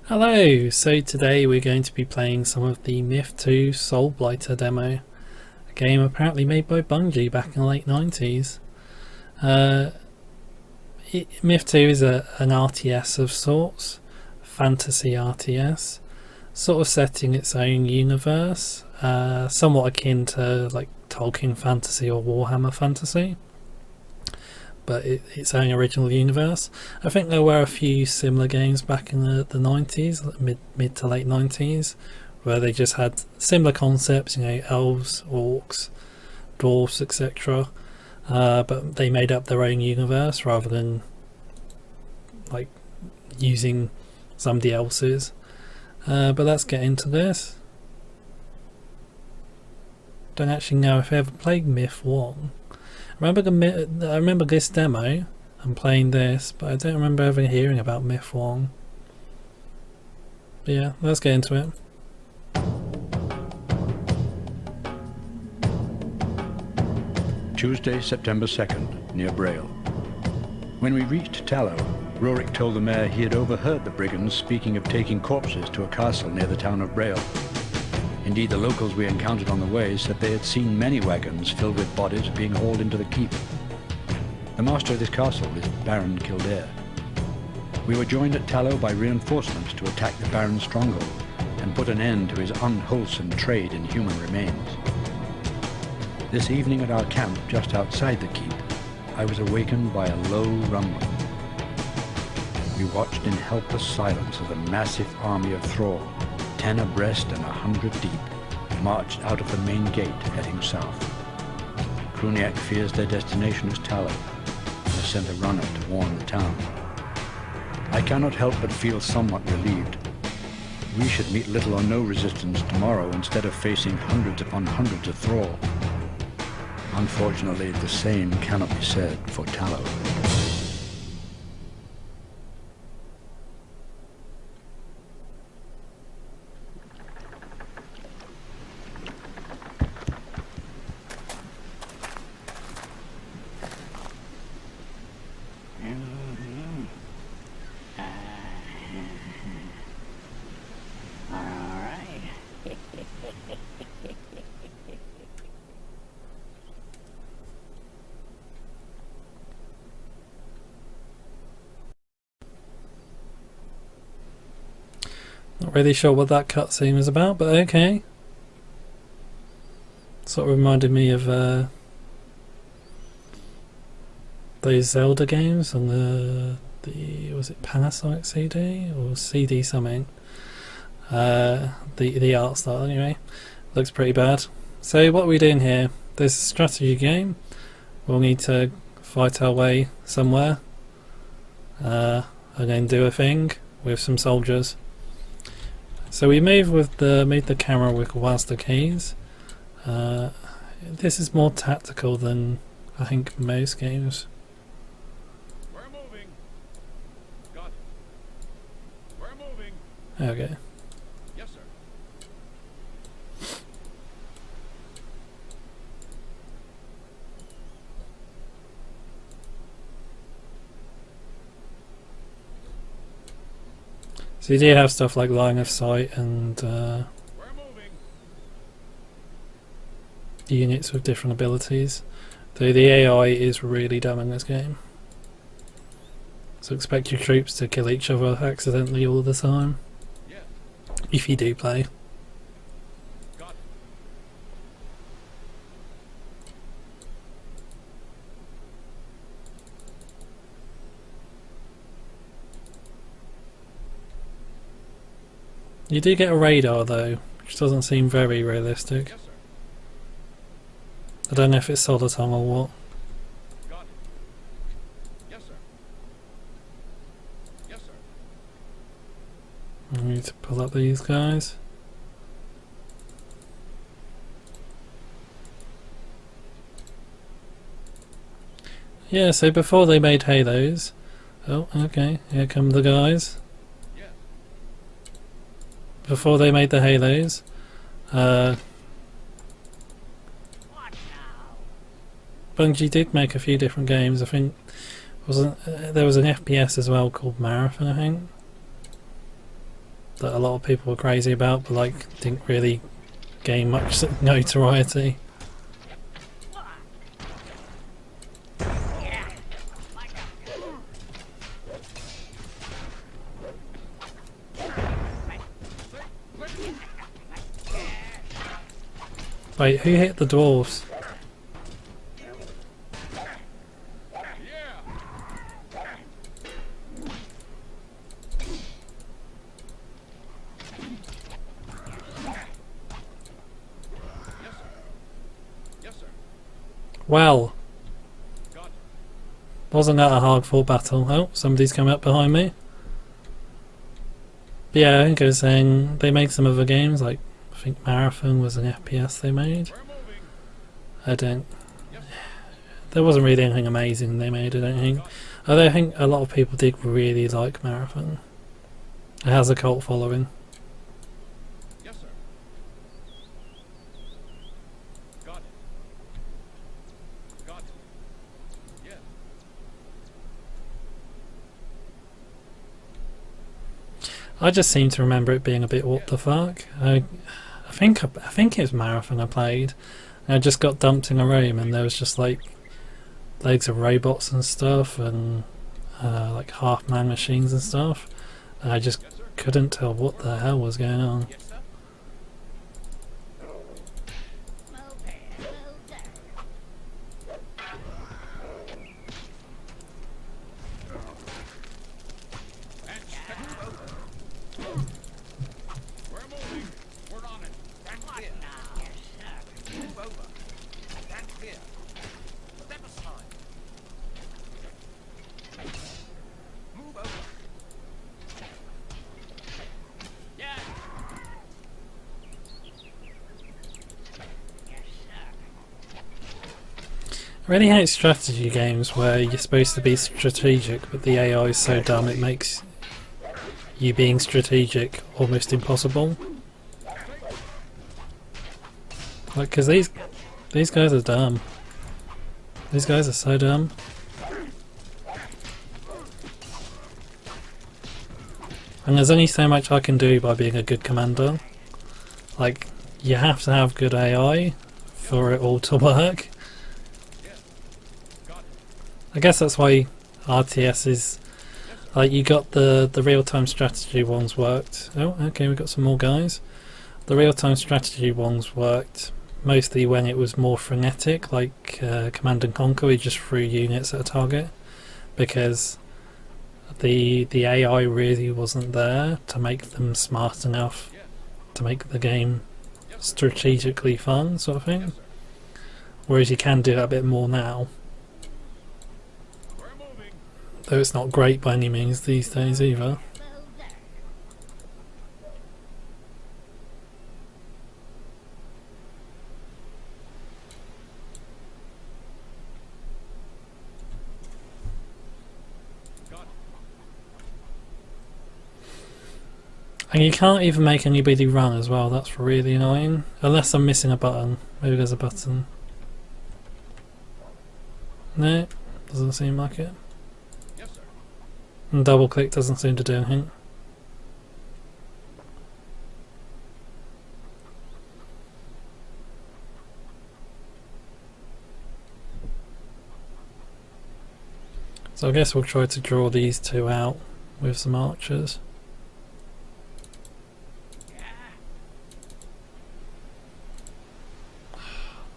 Hello, so today we're going to be playing some of the Myth 2 Soulblighter demo, a game apparently made by Bungie back in the late 90s. Myth 2 is an RTS of sorts, fantasy RTS, sort of setting its own universe, somewhat akin to like Tolkien fantasy or Warhammer fantasy, but its own original universe. I think there were a few similar games back in the 90s, mid to late 90s, where they just had similar concepts, elves, orcs, dwarves, etc. But they made up their own universe rather than like using somebody else's. But let's get into this. Don't actually know if I ever played Myth 1. I remember this demo and playing this, but I don't remember ever hearing about Myth 1. But yeah, let's get into it. Tuesday, September 2nd, near Braille. When we reached Tallow, Rorik told the mayor he had overheard the brigands speaking of taking corpses to a castle near the town of Braille. Indeed, the locals we encountered on the way said they had seen many wagons filled with bodies being hauled into the keep. The master of this castle is Baron Kildare. We were joined at Tallow by reinforcements to attack the Baron's stronghold and put an end to his unwholesome trade in human remains. This evening at our camp just outside the keep, I was awakened by a low rumbling. We watched in helpless silence as a massive army of Thrall, 10 abreast and 100 deep, marched out of the main gate heading south. Kruniak fears their destination is Tallow and has sent a runner to warn the town. I cannot help but feel somewhat relieved. We should meet little or no resistance tomorrow instead of facing hundreds upon hundreds of Thrall. Unfortunately, the same cannot be said for Tallow. Not really sure what that cutscene was about, but okay. Sort of reminded me of those Zelda games on the was it Panasonic CD or CD something? The art style anyway looks pretty bad. So what are we doing here? There's a strategy game. We'll need to fight our way somewhere and then do a thing with some soldiers. So we move the camera with WASD keys. This is more tactical than I think most games. We're moving. Got it. We're moving. Okay. Yes, sir. So you do have stuff like line of sight and We're moving. units with different abilities. Though the AI is really dumb in this game. So expect your troops to kill each other accidentally all the time. Yes. If you do play. Got it. You do get a radar though, which doesn't seem very realistic. Yes, sir. I don't know if it's Soliton or what. Got it. Yes, sir. Yes, sir. I need to pull up these guys. Yeah, so before they made Halos. Oh, okay, here come the guys. Yes. Before they made the Halos, Bungie did make a few different games. I think there was an FPS as well called Marathon, I think. that a lot of people were crazy about, but like didn't really gain much notoriety. Wait, who hit the dwarves? Well, wasn't that a hard fought battle? Oh, somebody's come up behind me. But yeah, I think I was saying they made some other games, like I think Marathon was an FPS they made. I don't. There wasn't really anything amazing they made, I don't think. Although I think a lot of people did really like Marathon. It has a cult following. Yes, sir. Got it. Got it. Yes. I just seem to remember it being a bit what the fuck. I think it was Marathon I played. And I just got dumped in a room and there was just like loads of robots and stuff and like half-man machines and stuff. And I just couldn't tell what the hell was going on. Yes, sir. We're moving. We're on it. Stand clear. Move over. Stand clear. Step aside. Move over. Yeah. I really hate strategy games where you're supposed to be strategic but the AI is so dumb it makes you being strategic almost impossible. Like, cause these guys are dumb. These guys are so dumb. And there's only so much I can do by being a good commander. Like, you have to have good AI for it all to work. I guess that's why RTS is like, you got the real-time strategy ones worked. Oh, okay, we got some more guys. The real-time strategy ones worked mostly when it was more frenetic, like Command and Conquer, we just threw units at a target, because the AI really wasn't there to make them smart enough to make the game strategically fun, sort of thing. Whereas you can do that a bit more now. Though it's not great by any means these days either. And you can't even make anybody run as well, that's really annoying. Unless I'm missing a button. Maybe there's a button. No, doesn't seem like it. And double click doesn't seem to do anything. So I guess we'll try to draw these two out with some archers.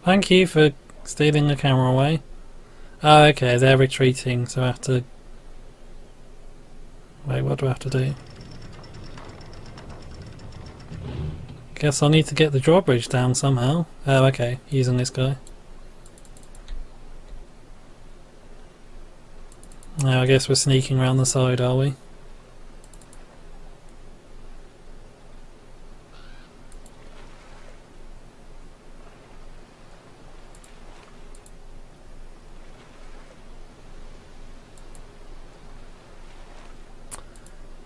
Thank you for stealing the camera away. Oh, okay, they're retreating, so I have to... Wait, what do I have to do? Guess I'll need to get the drawbridge down somehow. Oh, okay, using this guy. Now I guess we're sneaking around the side, are we?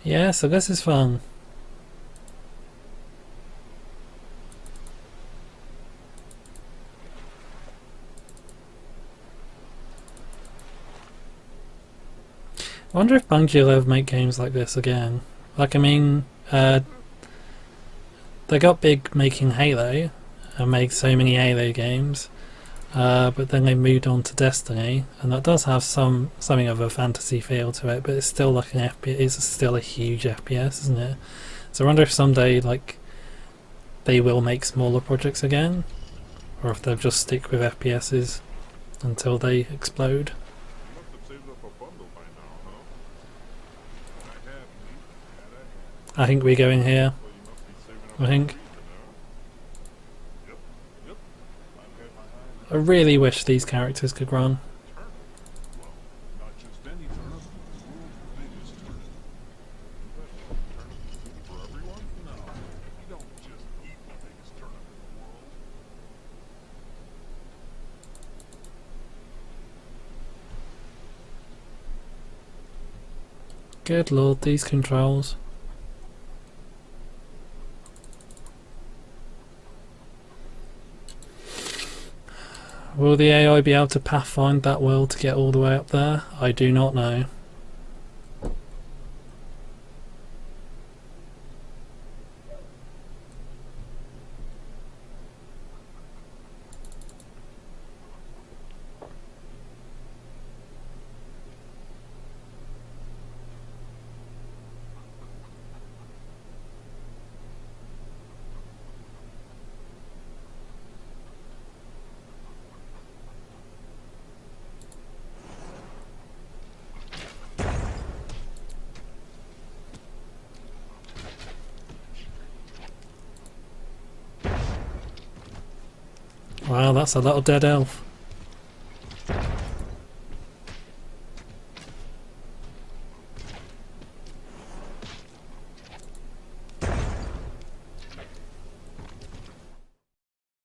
Yeah, so this is fun. I wonder if Bungie will ever make games like this again. Like, I mean, they got big making Halo and made so many Halo games, but then they moved on to Destiny, and that does have something of a fantasy feel to it, but it's still like an FPS. It's still a huge FPS, isn't it? So I wonder if someday like they will make smaller projects again, or if they'll just stick with FPSs until they explode. You must have saved up a bundle by now, huh? I have, mate. I think we go in here. Well, you must be saving up I think. for a reason, huh? Yep, yep. I've had my eye on I really wish these characters could run. turnip. Well, not just any turnip, the world's biggest turnip. Turnip for everyone? No, you don't just eat the biggest turnip in the world. Good lord, these controls. Will the AI be able to pathfind that world to get all the way up there? I do not know. Wow, that's a little dead elf.